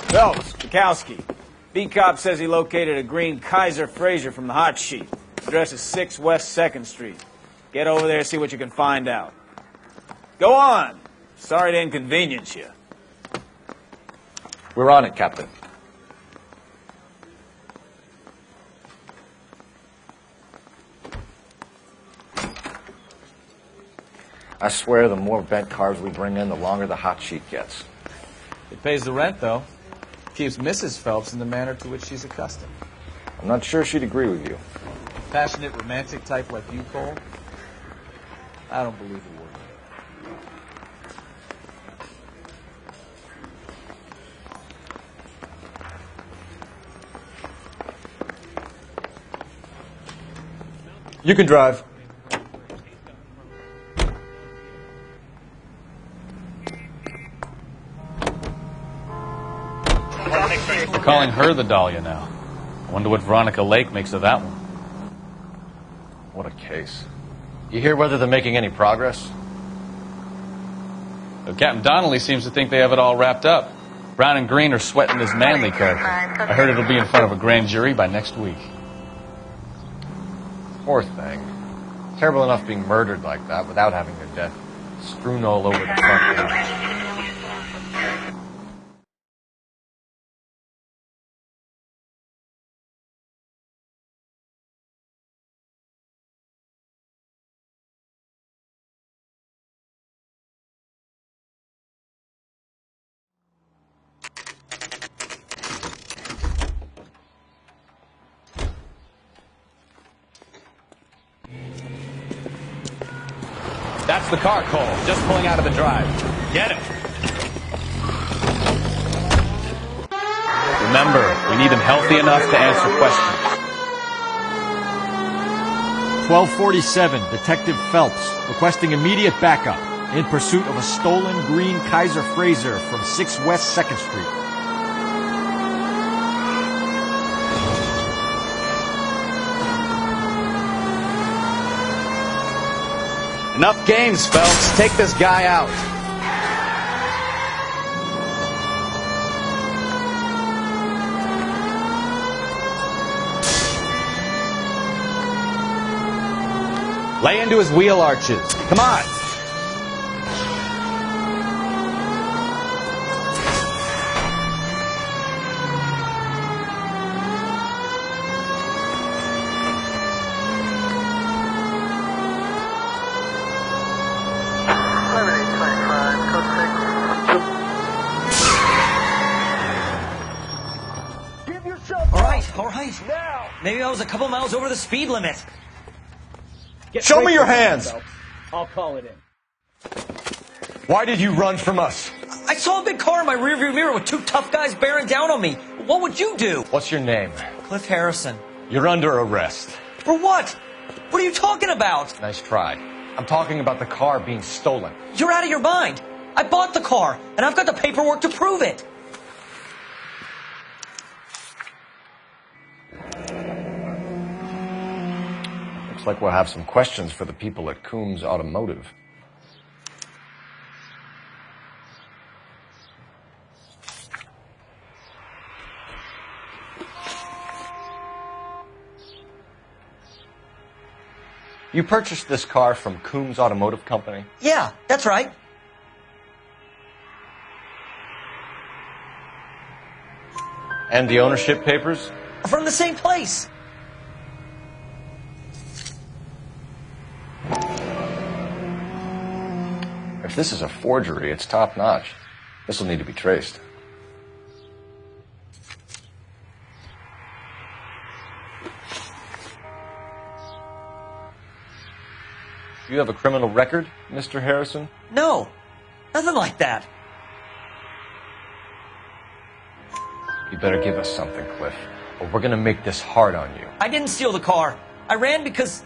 Phelps, Bukowski. B-Cop says he located a green Kaiser Fraser from the hot sheet. Address is 6 West 2nd Street. Get over there, see what you can find out. Go on. Sorry to inconvenience you. We're on it, Captain. I swear the more bent cars we bring in, the longer the hot sheet gets. It pays the rent, though. Keeps Mrs. Phelps in the manner to which she's accustomed. I'm not sure she'd agree with you. Passionate, romantic type like you, Cole? I don't believe a word. You can drive. They're calling her the Dahlia now. I wonder what Veronica Lake makes of that one. What a case. You hear whether they're making any progress? Well, Captain Donnelly seems to think they have it all wrapped up. Brown and Green are sweating his Manley character. I heard it'll be in front of a grand jury by next week. Poor thing. Terrible enough being murdered like that without having their death strewn all over the front page. That's the car, Cole. Just pulling out of the drive. Get him. Remember, we need him healthy enough to answer questions. 1247, Detective Phelps, requesting immediate backup in pursuit of a stolen green Kaiser Fraser from 6 West 2nd Street. Enough games, Phelps. Take this guy out. Lay into his wheel arches. Come on. All right. Now. Maybe I was a couple miles over the speed limit. Show me your hands! I'll call it in. Why did you run from us? I saw a big car in my rearview mirror with 2 tough guys bearing down on me. What would you do? What's your name? Cliff Harrison. You're under arrest. For what? What are you talking about? Nice try. I'm talking about the car being stolen. You're out of your mind. I bought the car, and I've got the paperwork to prove it. Looks like we'll have some questions for the people at Coombs Automotive. You purchased this car from Coombs Automotive Company? Yeah, that's right. And the ownership papers? From the same place. If this is a forgery, it's top-notch. This will need to be traced. You have a criminal record, Mr. Harrison? No, nothing like that. You better give us something, Cliff, or we're gonna make this hard on you. I didn't steal the car. I ran because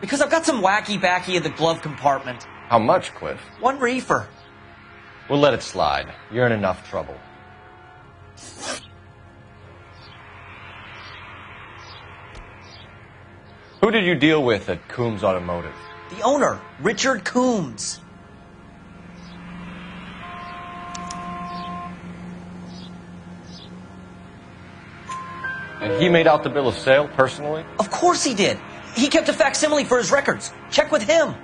I've got some wacky-backy in the glove compartment. How much, Cliff? 1 reefer. We'll let it slide. You're in enough trouble. Who did you deal with at Coombs Automotive? The owner, Richard Coombs. And he made out the bill of sale personally? Of course he did. He kept a facsimile for his records. Check with him.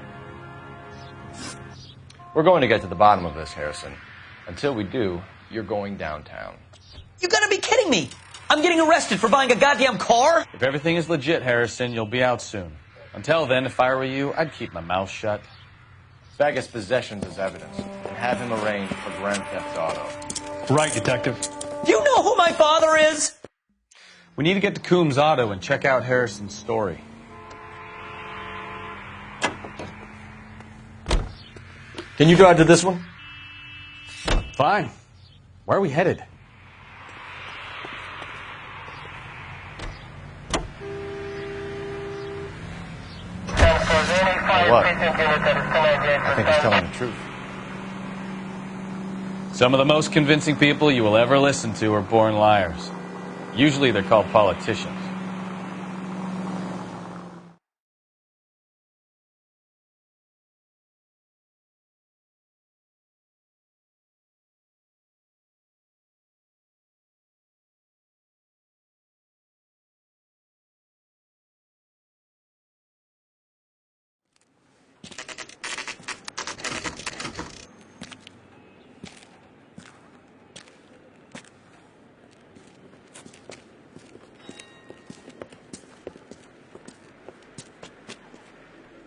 We're going to get to the bottom of this, Harrison. Until we do, you're going downtown. You gotta be kidding me. I'm getting arrested for buying a goddamn car? If everything is legit, Harrison, you'll be out soon. Until then, if I were you, I'd keep my mouth shut. Bag his possessions as evidence and have him arraigned for Grand Theft Auto. Right, Detective. Do you know who my father is? We need to get to Coombs Auto and check out Harrison's story. Can you drive to this one? Fine. Where are we headed? What? I think he's telling the truth. Some of the most convincing people you will ever listen to are born liars. Usually they're called politicians.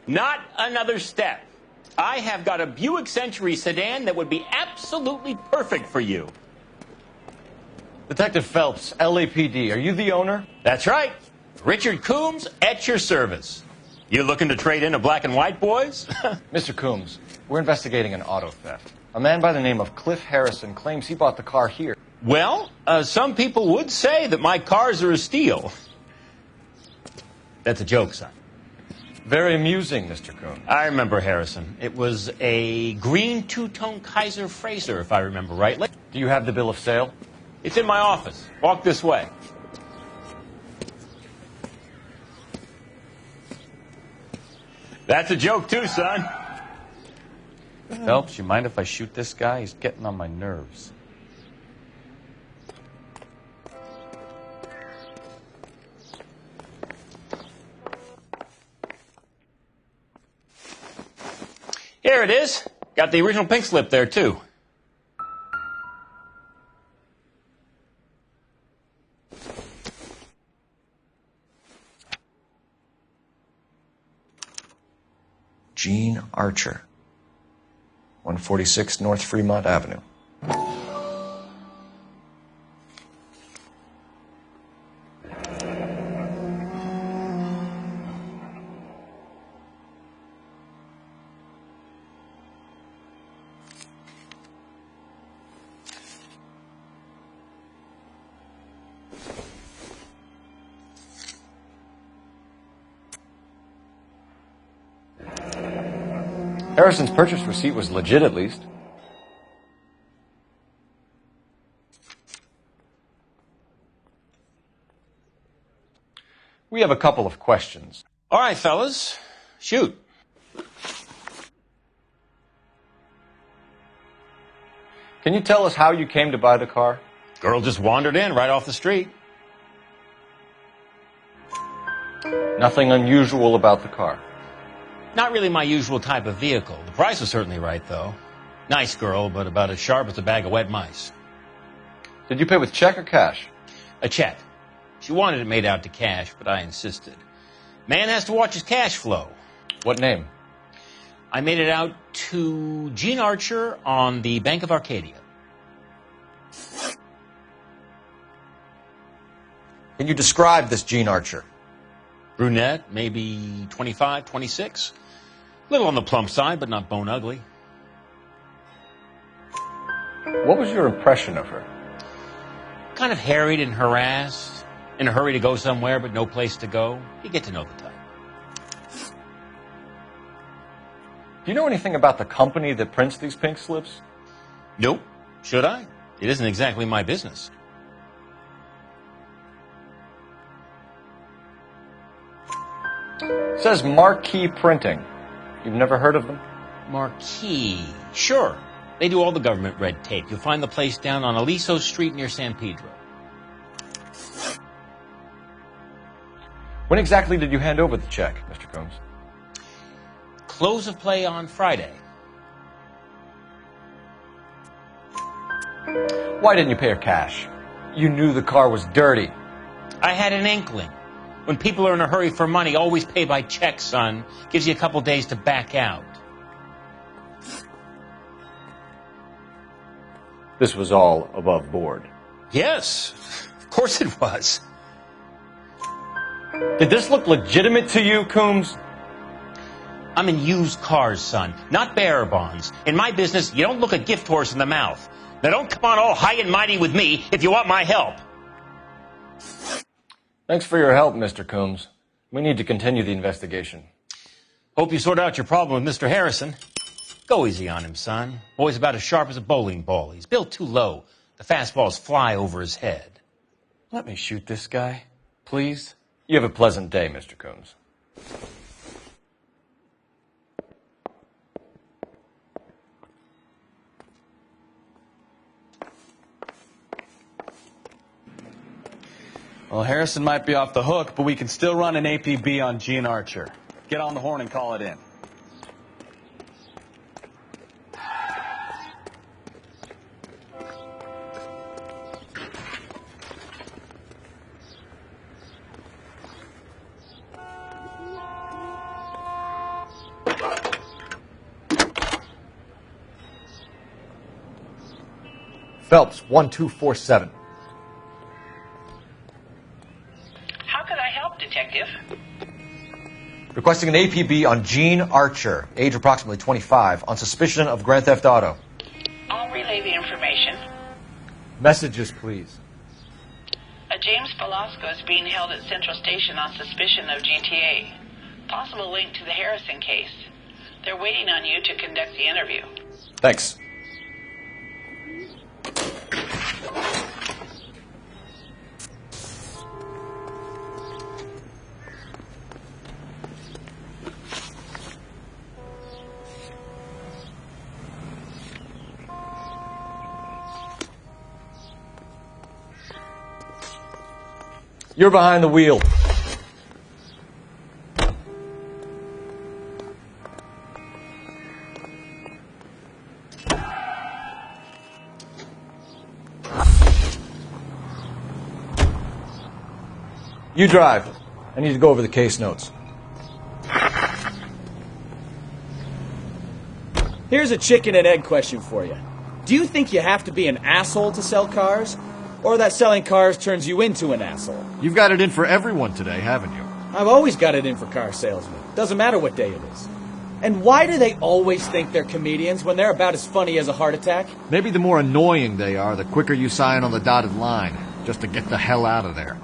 Not another step. I have got a Buick Century sedan that would be absolutely perfect for you. Detective Phelps, LAPD, are you the owner? That's right. Richard Coombs at your service. You looking to trade in a black and white, boys? Mr. Coombs, we're investigating an auto theft. A man by the name of Cliff Harrison claims he bought the car here. Well, some people would say that my cars are a steal. That's a joke, son. Very amusing, Mr. Coombs. I remember Harrison. It was a green two-tone Kaiser Frazer, if I remember right. Do you have the bill of sale? It's in my office. Walk this way. That's a joke, too, son. Phelps, you mind if I shoot this guy? He's getting on my nerves. Here it is. Got the original pink slip there, too. Gene Archer, 146 North Fremont Avenue. Harrison's purchase receipt was legit, at least. We have a couple of questions. All right, fellas. Shoot. Can you tell us how you came to buy the car? Girl just wandered in right off the street. Nothing unusual about the car. Not really my usual type of vehicle. The price was certainly right, though. Nice girl, but about as sharp as a bag of wet mice. Did you pay with check or cash? A check. She wanted it made out to cash, but I insisted. Man has to watch his cash flow. What name? I made it out to Gene Archer on the Bank of Arcadia. Can you describe this Gene Archer? Brunette, maybe 25, 26. Little on the plump side, but not bone ugly. What was your impression of her? Kind of harried and harassed. In a hurry to go somewhere, but no place to go. You get to know the type. Do you know anything about the company that prints these pink slips? Nope. Should I? It isn't exactly my business. It says Marquee Printing. You've never heard of them? Marquis. Sure. They do all the government red tape. You'll find the place down on Aliso Street near San Pedro. When exactly did you hand over the check, Mr. Combs? Close of play on Friday. Why didn't you pay her cash? You knew the car was dirty. I had an inkling. When people are in a hurry for money, always pay by check, son. Gives you a couple days to back out. This was all above board. Yes, of course it was. Did this look legitimate to you, Coombs? I'm in used cars, son, not bearer bonds. In my business, you don't look a gift horse in the mouth. Now don't come on all high and mighty with me if you want my help. Thanks for your help, Mr. Coombs. We need to continue the investigation. Hope you sort out your problem with Mr. Harrison. Go easy on him, son. Boy's about as sharp as a bowling ball. He's built too low. The fastballs fly over his head. Let me shoot this guy, please. You have a pleasant day, Mr. Coombs. Well, Harrison might be off the hook, but we can still run an APB on Gene Archer. Get on the horn and call it in. Phelps, 1247. How could I help, Detective? Requesting an APB on Gene Archer, age approximately 25, on suspicion of grand theft auto. I'll relay the information. Messages, please. A James Velasco is being held at Central Station on suspicion of GTA. Possible link to the Harrison case. They're waiting on you to conduct the interview. Thanks. You're behind the wheel. You drive. I need to go over the case notes. Here's a chicken and egg question for you. Do you think you have to be an asshole to sell cars? Or that selling cars turns you into an asshole? You've got it in for everyone today, haven't you? I've always got it in for car salesmen. Doesn't matter what day it is. And why do they always think they're comedians when they're about as funny as a heart attack? Maybe the more annoying they are, the quicker you sign on the dotted line, just to get the hell out of there.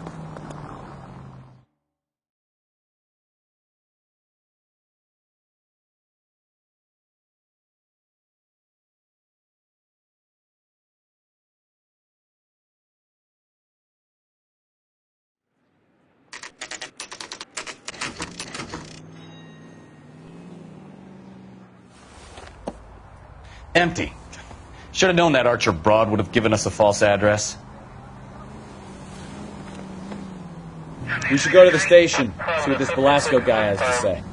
Empty. Should have known that Archer broad would have given us a false address. We should go to the station, see what this Velasco guy has to say.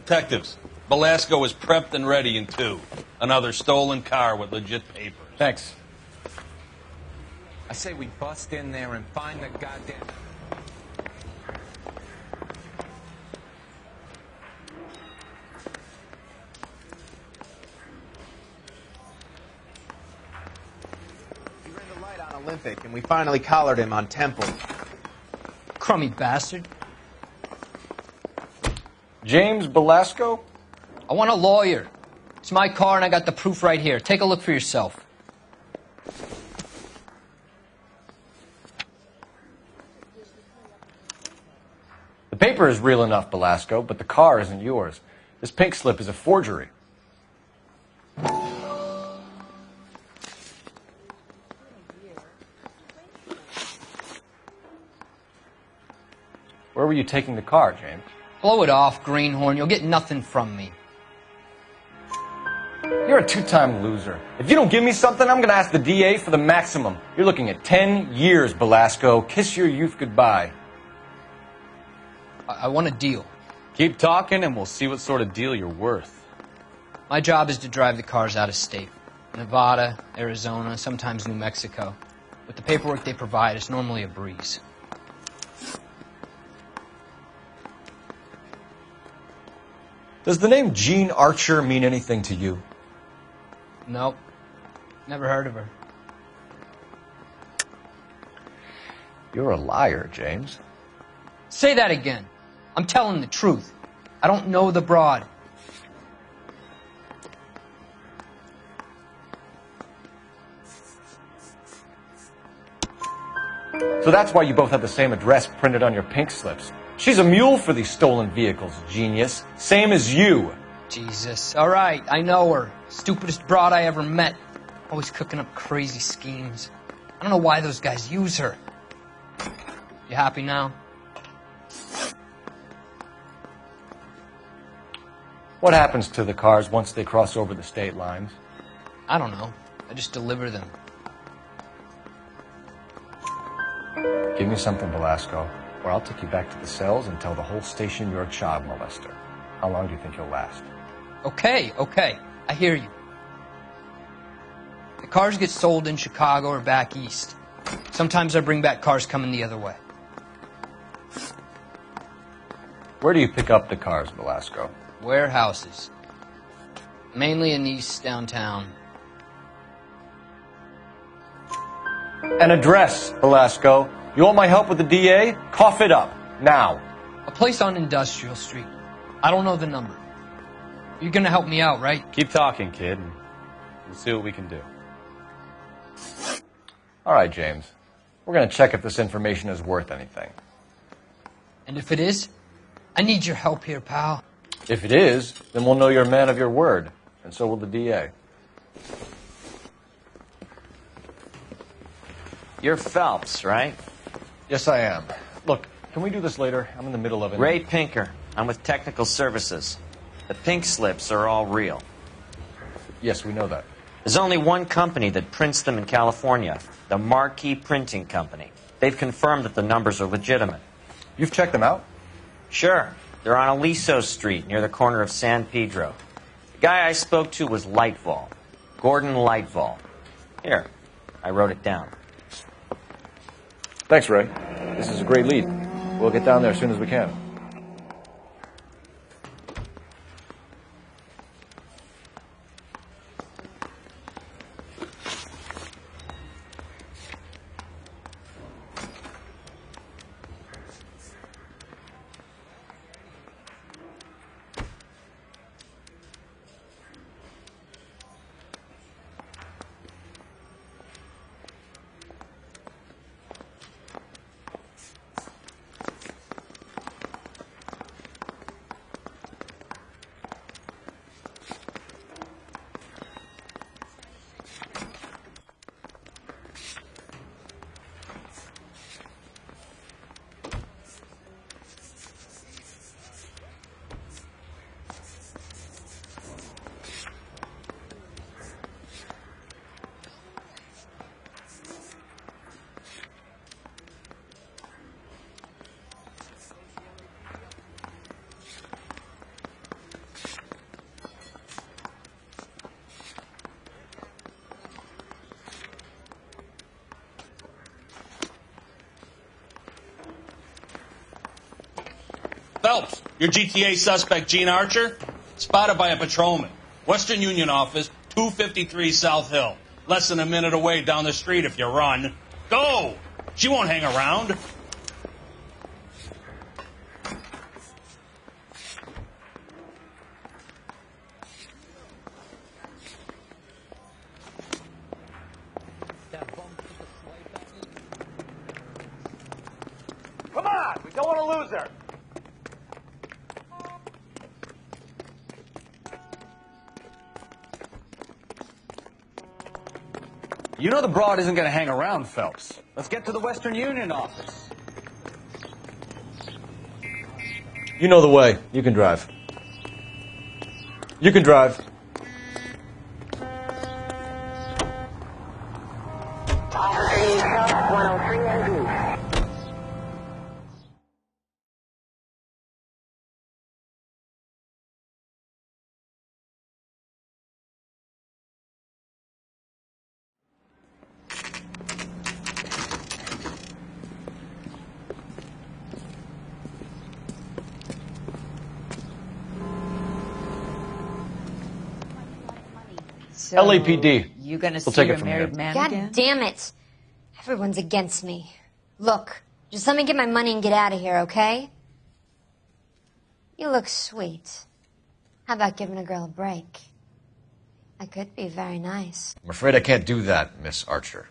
Detectives, Velasco is prepped and ready in 2. Another stolen car with legit papers. Thanks. I say we bust in there and find the goddamn... Pacific, and we finally collared him on Temple. Crummy bastard. James Belasco? I want a lawyer. It's my car and I got the proof right here. Take a look for yourself. The paper is real enough, Belasco, but the car isn't yours. This pink slip is a forgery. Where were you taking the car, James? Blow it off, greenhorn. You'll get nothing from me. You're a two-time loser. If you don't give me something, I'm going to ask the DA for the maximum. You're looking at 10 years, Belasco. Kiss your youth goodbye. I want a deal. Keep talking and we'll see what sort of deal you're worth. My job is to drive the cars out of state. Nevada, Arizona, sometimes New Mexico. With the paperwork they provide, it's normally a breeze. Does the name Jean Archer mean anything to you? Nope. Never heard of her. You're a liar, James. Say that again. I'm telling the truth. I don't know the broad. So that's why you both have the same address printed on your pink slips. She's a mule for these stolen vehicles, genius. Same as you. Jesus. All right, I know her. Stupidest broad I ever met. Always cooking up crazy schemes. I don't know why those guys use her. You happy now? What happens to the cars once they cross over the state lines? I don't know. I just deliver them. Give me something, Belasco, or I'll take you back to the cells and tell the whole station you're a child molester. How long do you think you'll last? Okay. I hear you. The cars get sold in Chicago or back east. Sometimes I bring back cars coming the other way. Where do you pick up the cars, Belasco? Warehouses. Mainly in East downtown. An address, Belasco. You want my help with the DA? Cough it up. Now. A place on Industrial Street. I don't know the number. You're gonna help me out, right? Keep talking, kid, and we'll see what we can do. All right, James. We're going to check if this information is worth anything. And if it is, I need your help here, pal. If it is, then we'll know you're a man of your word, and so will the DA. You're Phelps, right? Yes, I am. Look, can we do this later? I'm in the middle of it. Ray Pinker. I'm with Technical Services. The pink slips are all real. Yes, we know that. There's only one company that prints them in California, the Marquee Printing Company. They've confirmed that the numbers are legitimate. You've checked them out? Sure. They're on Aliso Street, near the corner of San Pedro. The guy I spoke to was Lightval. Gordon Lightval. Here, I wrote it down. Thanks, Ray. This is a great lead. We'll get down there as soon as we can. Phelps, your GTA suspect, Gene Archer, spotted by a patrolman. Western Union office, 253 South Hill. Less than a minute away down the street if you run. Go! She won't hang around. Come on! We don't want to lose her! You know the broad isn't going to hang around, Phelps. Let's get to the Western Union office. You know the way. You can drive. You can drive. So, LAPD. You gonna We'll see take it your from married here. man God again? damn it. Everyone's against me. Look, just let me get my money and get out of here, okay? You look sweet. How about giving a girl a break? I could be very nice. I'm afraid I can't do that, Miss Archer.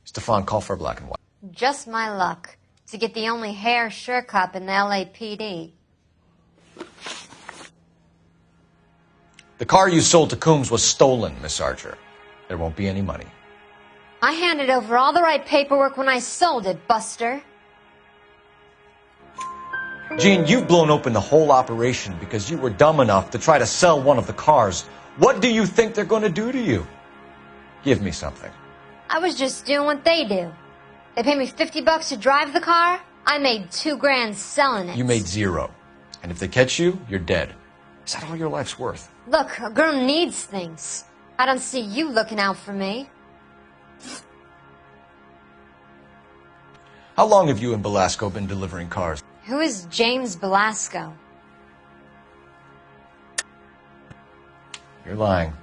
Stefan, call for black and white. Just my luck to get the only hair sure cop in the LAPD. The car you sold to Coombs was stolen, Miss Archer. There won't be any money. I handed over all the right paperwork when I sold it, Buster. Gene, you've blown open the whole operation because you were dumb enough to try to sell one of the cars. What do you think they're going to do to you? Give me something. I was just doing what they do. They paid me $50 to drive the car. I made $2 grand selling it. You made zero. And if they catch you, you're dead. Is that all your life's worth? Look, a girl needs things. I don't see you looking out for me. How long have you and Belasco been delivering cars? Who is James Belasco? You're lying.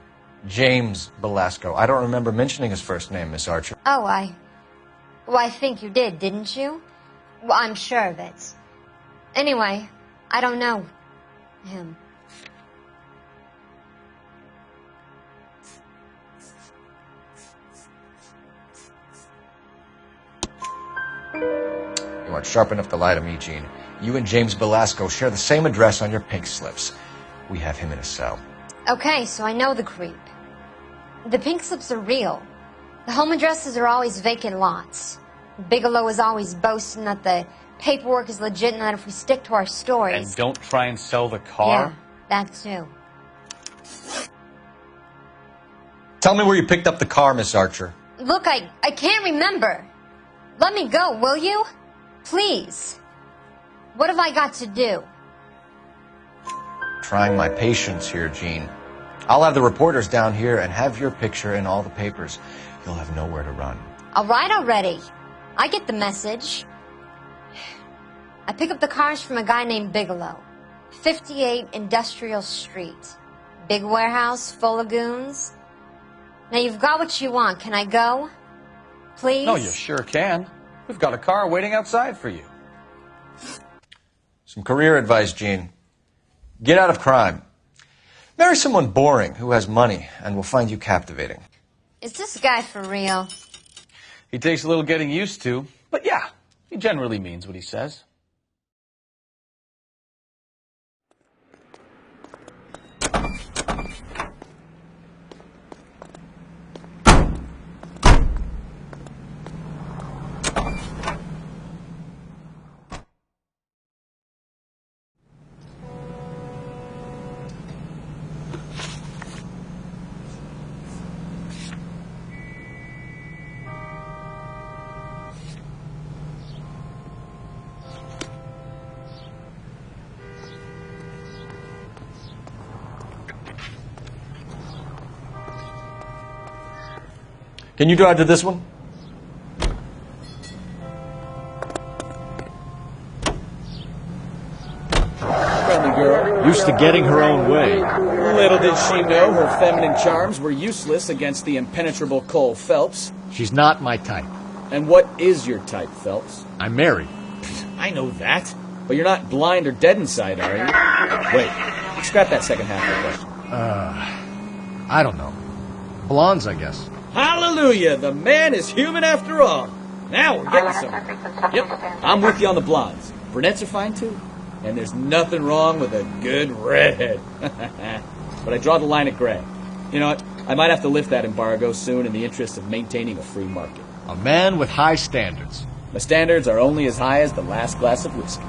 James Belasco. I don't remember mentioning his first name, Miss Archer. Oh, I think you did, didn't you? Well, I'm sure of it. Anyway, I don't know him. You aren't sharp enough to lie to me, Gene. You and James Belasco share the same address on your pink slips. We have him in a cell. Okay, so I know the creep. The pink slips are real. The home addresses are always vacant lots. Bigelow is always boasting that the paperwork is legit and that if we stick to our stories... And don't try and sell the car? Yeah, that too. Tell me where you picked up the car, Miss Archer. Look, I can't remember. Let me go, will you? Please. What have I got to do? Trying my patience here, Gene. I'll have the reporters down here and have your picture in all the papers. You'll have nowhere to run. All right already. I get the message. I pick up the cars from a guy named Bigelow. 58 Industrial Street. Big warehouse full of goons. Now you've got what you want. Can I go? Please? No, you sure can. We've got a car waiting outside for you. Some career advice, Gene. Get out of crime. Marry someone boring who has money and will find you captivating. Is this guy for real? He takes a little getting used to, but yeah, he generally means what he says. Can you drive to this one? Friendly girl. Used to getting her own way. Little did she know her feminine charms were useless against the impenetrable Cole Phelps. She's not my type. And what is your type, Phelps? I'm married. I know that. But you're not blind or dead inside, are you? Wait, scrap that second half of the question. I don't know. Blondes, I guess. Hallelujah! The man is human after all. Now we're getting somewhere. Yep, I'm with you on the blondes. Brunettes are fine too. And there's nothing wrong with a good redhead. But I draw the line at gray. You know what? I might have to lift that embargo soon in the interest of maintaining a free market. A man with high standards. My standards are only as high as the last glass of whiskey.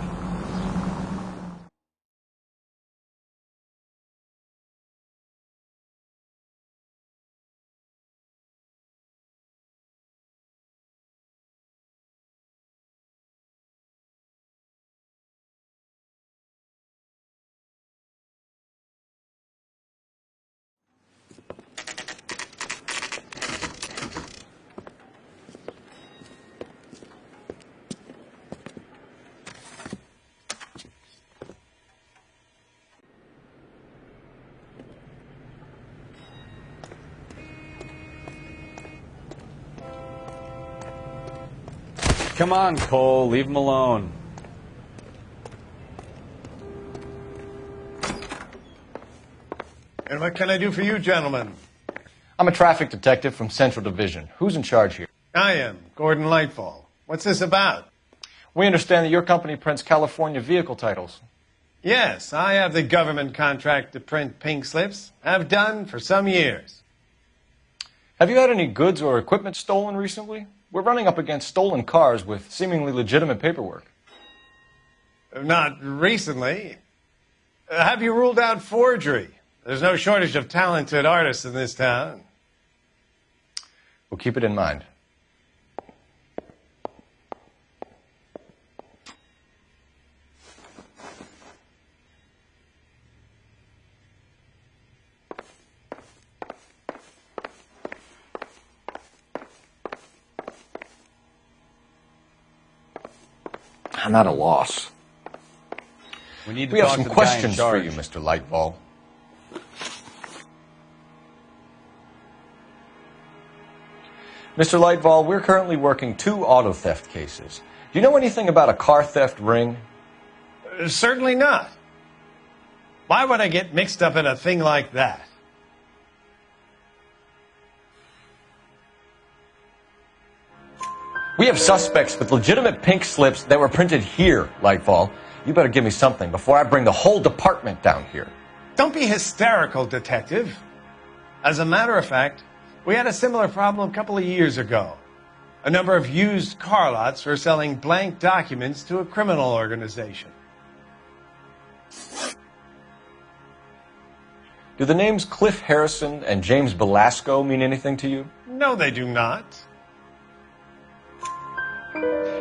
Come on, Cole, leave him alone. And what can I do for you, gentlemen? I'm a traffic detective from Central Division. Who's in charge here? I am, Gordon Lightfall. What's this about? We understand that your company prints California vehicle titles. Yes, I have the government contract to print pink slips. Have done for some years. Have you had any goods or equipment stolen recently? We're running up against stolen cars with seemingly legitimate paperwork. Not recently. Have you ruled out forgery? There's no shortage of talented artists in this town. We'll keep it in mind. I'm at a loss. We have some questions for you, Mr. Lightfall. Mr. Lightfall, we're currently working 2 auto theft cases. Do you know anything about a car theft ring? Certainly not. Why would I get mixed up in a thing like that? We have suspects with legitimate pink slips that were printed here, Lightfall. You better give me something before I bring the whole department down here. Don't be hysterical, Detective. As a matter of fact, we had a similar problem a couple of years ago. A number of used car lots were selling blank documents to a criminal organization. Do the names Cliff Harrison and James Belasco mean anything to you? No, they do not.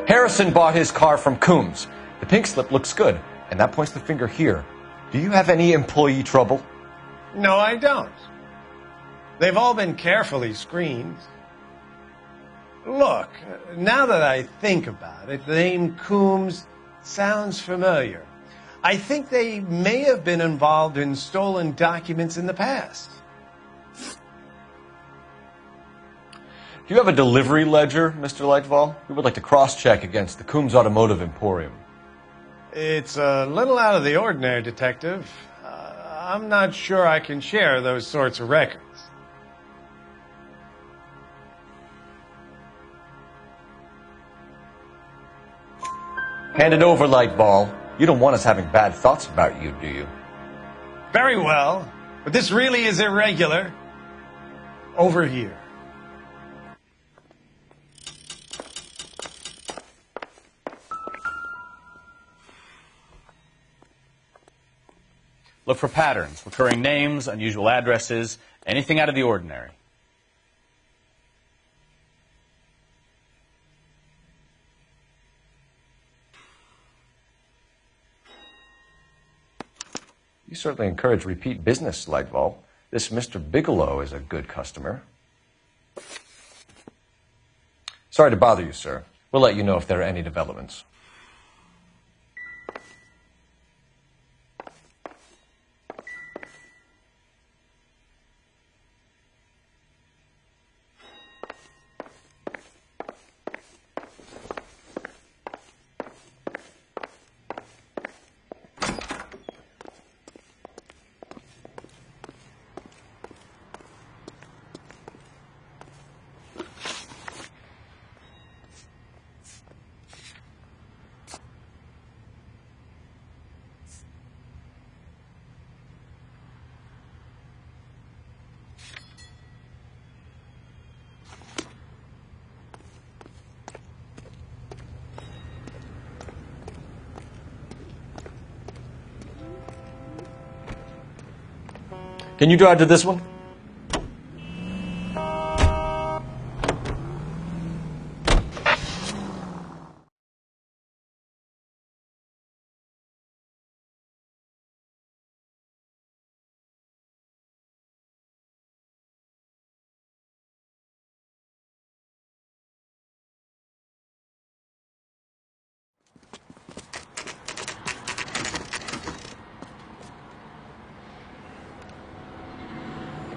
Harrison bought his car from Coombs. The pink slip looks good, and that points the finger here. Do you have any employee trouble? No, I don't. They've all been carefully screened. Look, now that I think about it, the name Coombs sounds familiar. I think they may have been involved in stolen documents in the past. Do you have a delivery ledger, Mr. Lightfall? We would like to cross-check against the Coombs Automotive Emporium. It's a little out of the ordinary, Detective. I'm not sure I can share those sorts of records. Hand it over, Lightball. You don't want us having bad thoughts about you, do you? Very well, but this really is irregular. Over here. Look for patterns, recurring names, unusual addresses, anything out of the ordinary. You certainly encourage repeat business, Lightball. This Mr. Bigelow is a good customer. Sorry to bother you, sir. We'll let you know if there are any developments. Can you drive to this one?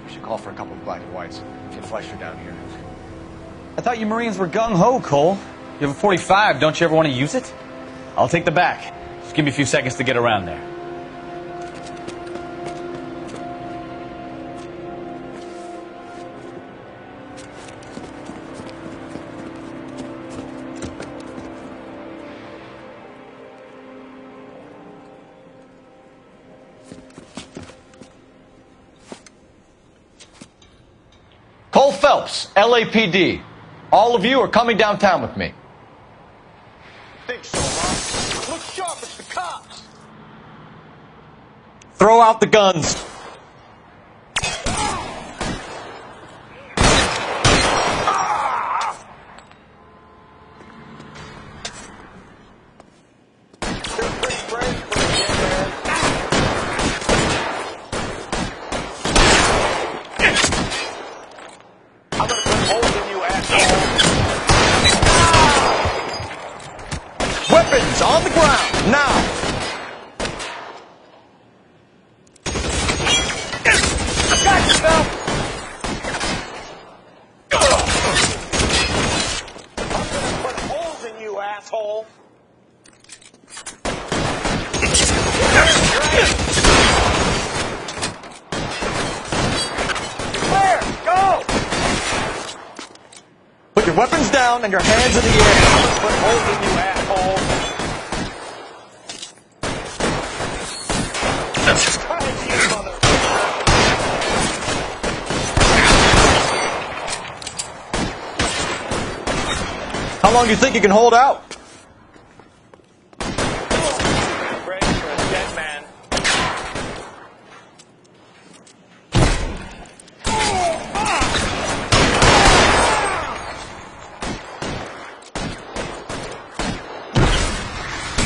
We should call for a couple of black and whites. Get Fleischer down here. I thought you Marines were gung-ho, Cole. You have a 45. Don't you ever want to use it? I'll take the back. Just give me a few seconds to get around there. Cole Phelps, LAPD. All of you are coming downtown with me. Think so, huh? Look sharp, it's the cops. Throw out the guns. Weapons on the ground, now! Got you, Phelps. I'm gonna put holes in you, asshole. Clear, go! Put your weapons down and your hands in the air. Put holes in you, asshole. How long do you think you can hold out? Ready for a dead man.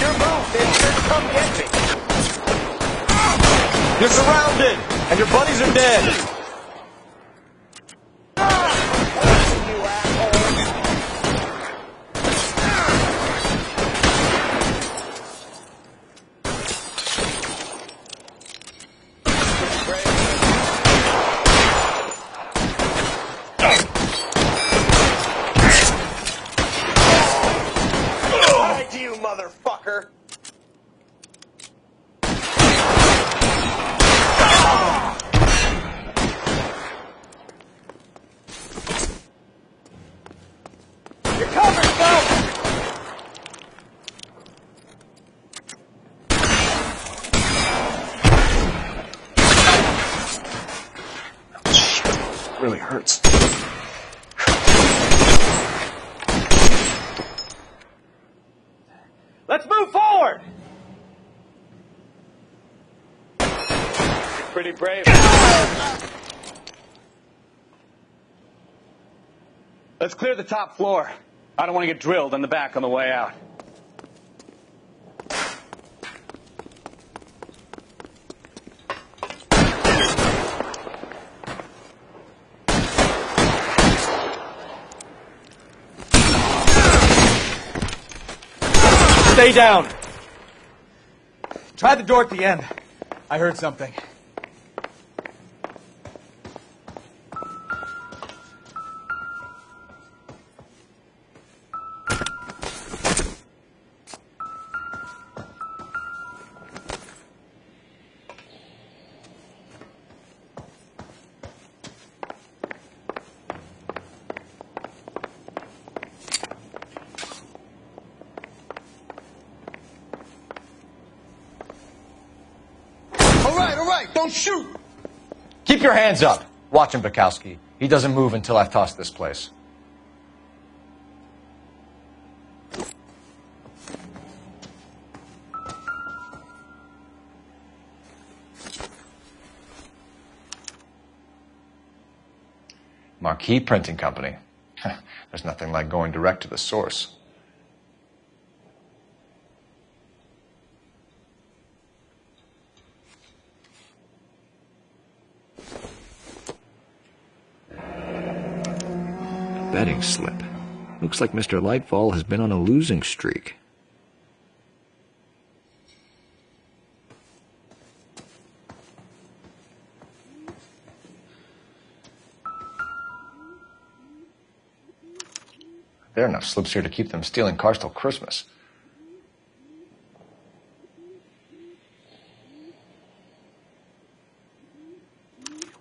Your move, bitch. Come get me. You're surrounded, and your buddies are dead. Right to you, motherfucker. You're covered, Phelps. Really hurts. Let's move forward. You're pretty brave. Let's clear the top floor. I don't want to get drilled in the back on the way out. Stay down. Try the door at the end. I heard something. All right, don't shoot. Keep your hands up. Watch him, Bukowski. He doesn't move until I've tossed this place. Marquee Printing Company. There's nothing like going direct to the source. Betting slip. Looks like Mr. Lightfall has been on a losing streak. There are enough slips here to keep them stealing cars till Christmas.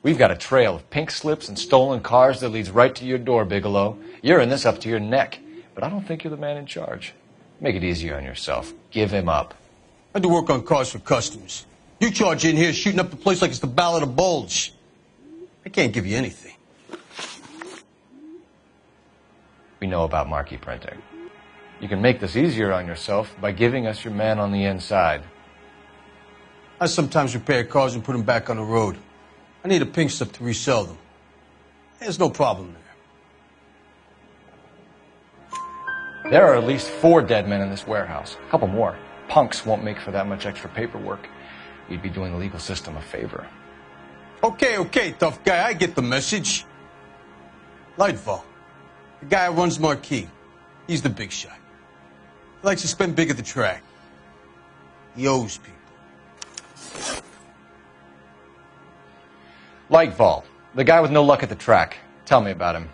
We've got a trail of pink slips and stolen cars that leads right to your door, Bigelow. You're in this up to your neck, but I don't think you're the man in charge. Make it easier on yourself. Give him up. I do work on cars for customers. You charge in here shooting up the place like it's the Ballad of Bulge. I can't give you anything. We know about marquee printing. You can make this easier on yourself by giving us your man on the inside. I sometimes repair cars and put them back on the road. I need a pink slip to resell them. There's no problem there. There are at least 4 dead men in this warehouse. A couple more. Punks won't make for that much extra paperwork. You'd be doing the legal system a favor. Okay, tough guy. I get the message. Lightfall. The guy who runs Marquee. He's the big shot. He likes to spend big at the track. He owes people. Lightfall, the guy with no luck at the track. Tell me about him.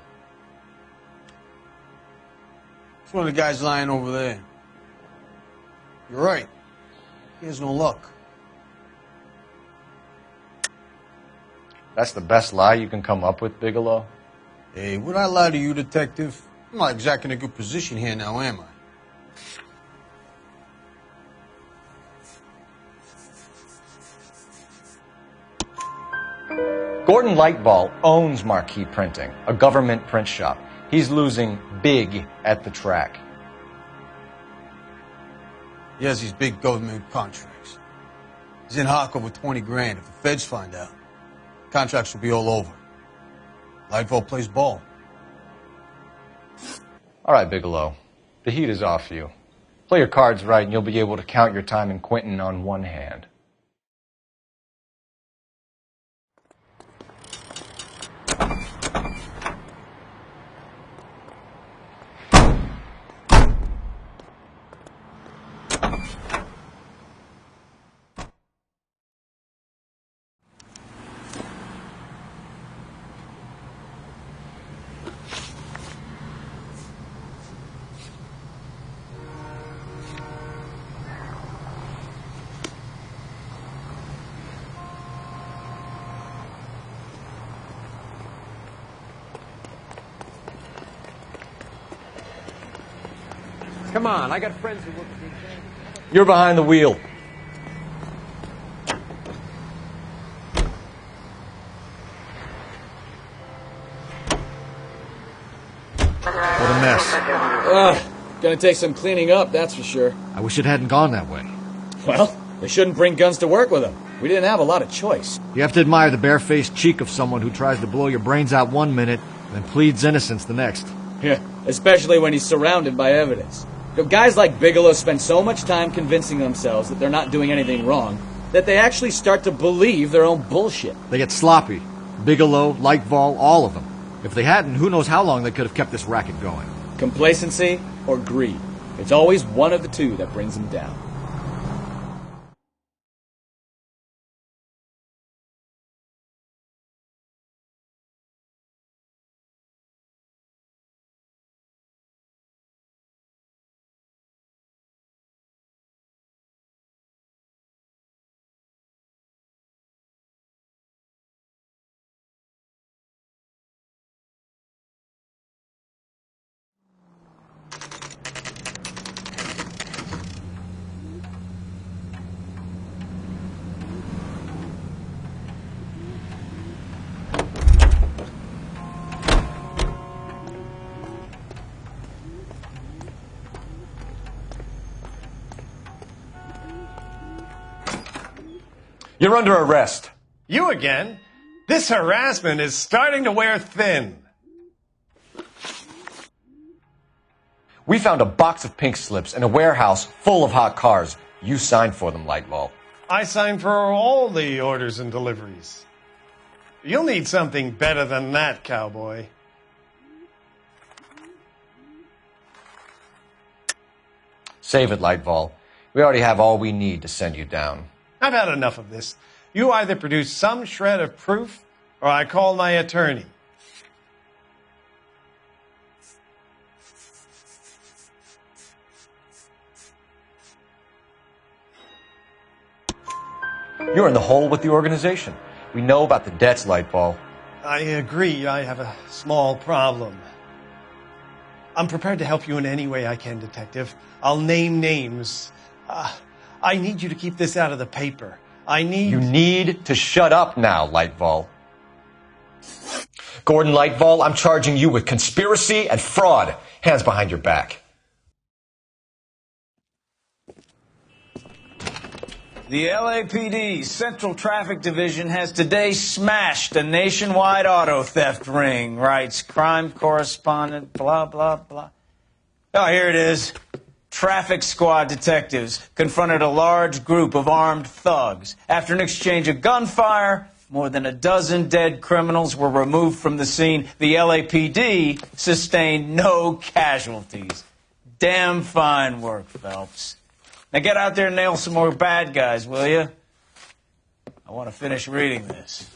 It's one of the guys lying over there. You're right. He has no luck. That's the best lie you can come up with, Bigelow? Hey, would I lie to you, detective? I'm not exactly in a good position here now, am I? Gordon Lightfall owns Marquee Printing, a government print shop. He's losing big at the track. He has these big government contracts. He's in hock over 20 grand. If the feds find out, contracts will be all over. Lightfall plays ball. All right, Bigelow. The heat is off you. Play your cards right and you'll be able to count your time in Quentin on one hand. Come on, I got friends who work at the exam. You're behind the wheel. What a mess. Gonna take some cleaning up, that's for sure. I wish it hadn't gone that way. Well, they shouldn't bring guns to work with them. We didn't have a lot of choice. You have to admire the barefaced cheek of someone who tries to blow your brains out one minute, then pleads innocence the next. Yeah, especially when he's surrounded by evidence. You know, guys like Bigelow spend so much time convincing themselves that they're not doing anything wrong that they actually start to believe their own bullshit. They get sloppy. Bigelow, Lightfall, all of them. If they hadn't, who knows how long they could have kept this racket going. Complacency or greed. It's always one of the two that brings them down. You're under arrest. You again? This harassment is starting to wear thin. We found a box of pink slips in a warehouse full of hot cars. You signed for them, Lightball. I signed for all the orders and deliveries. You'll need something better than that, cowboy. Save it, Lightball. We already have all we need to send you down. I've had enough of this. You either produce some shred of proof, or I call my attorney. You're in the hole with the organization. We know about the debts, Lightball. I agree. I have a small problem. I'm prepared to help you in any way I can, Detective. I'll name names. I need you to keep this out of the paper. You need to shut up now, Lightball. Gordon Lightball, I'm charging you with conspiracy and fraud. Hands behind your back. The LAPD Central Traffic Division has today smashed a nationwide auto theft ring, writes crime correspondent, blah, blah, blah. Oh, here it is. Traffic squad detectives confronted a large group of armed thugs. After an exchange of gunfire, more than a dozen dead criminals were removed from the scene. The LAPD sustained no casualties. Damn fine work, Phelps. Now get out there and nail some more bad guys, will you? I want to finish reading this.